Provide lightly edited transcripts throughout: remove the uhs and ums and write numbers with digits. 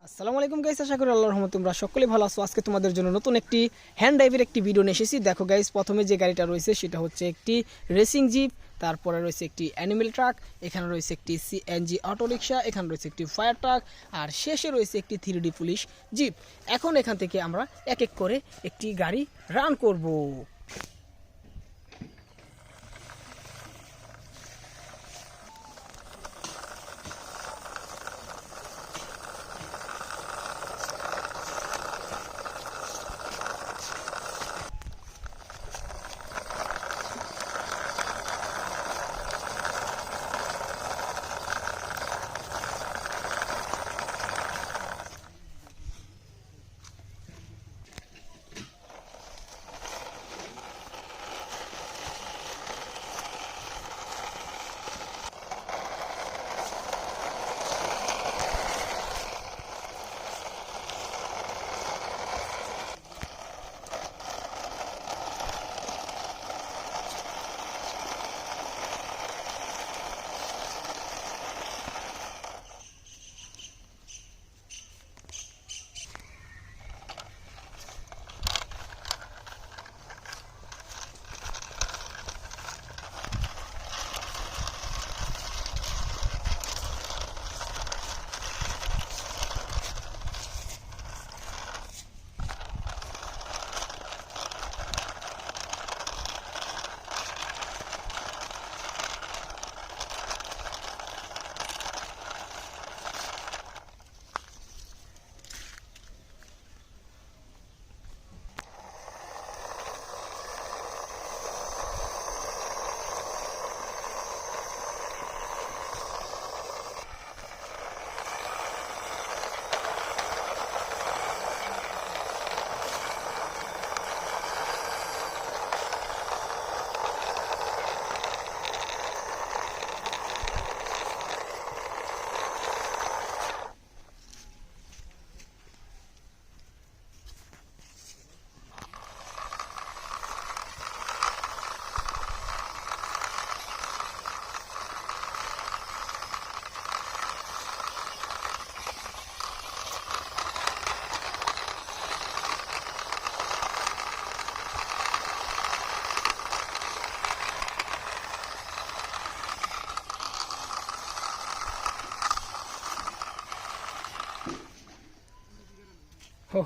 আসসালামু আলাইকুম গাইস, আশা করি আল্লাহর রহমতে তোমরা সকলেই ভালো আছো। আজকে তোমাদের জন্য নতুন একটি হ্যান্ড ড্রাইভের একটি ভিডিও নিয়ে এসেছি। দেখো গাইস, প্রথমে যে গাড়িটা রয়েছে সেটা হচ্ছে একটি রেসিং জিপ, তারপরে রয়েছে একটি অ্যানিমেল ট্রাক, এখানে রয়েছে একটি সিএনজি অটোরিকশা, এখানে রয়েছে একটি ফায়ার ট্রাক, আর শেষে রয়েছে একটি 3D পুলিশ জিপ। এখন এখান থেকে আমরা এক এক করে একটি গাড়ি রান করব।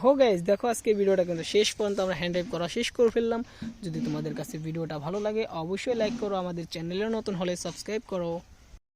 হো গাইস, দেখো আজকে ভিডিওটা কিন্তু শেষ পর্যন্ত আমরা হ্যান্ড ড্রাইভ করা শেষ করে ফেললাম। যদি তোমাদের কাছে ভিডিওটা ভালো লাগে অবশ্যই লাইক করো, আমাদের চ্যানেলে নতুন হলে সাবস্ক্রাইব করো।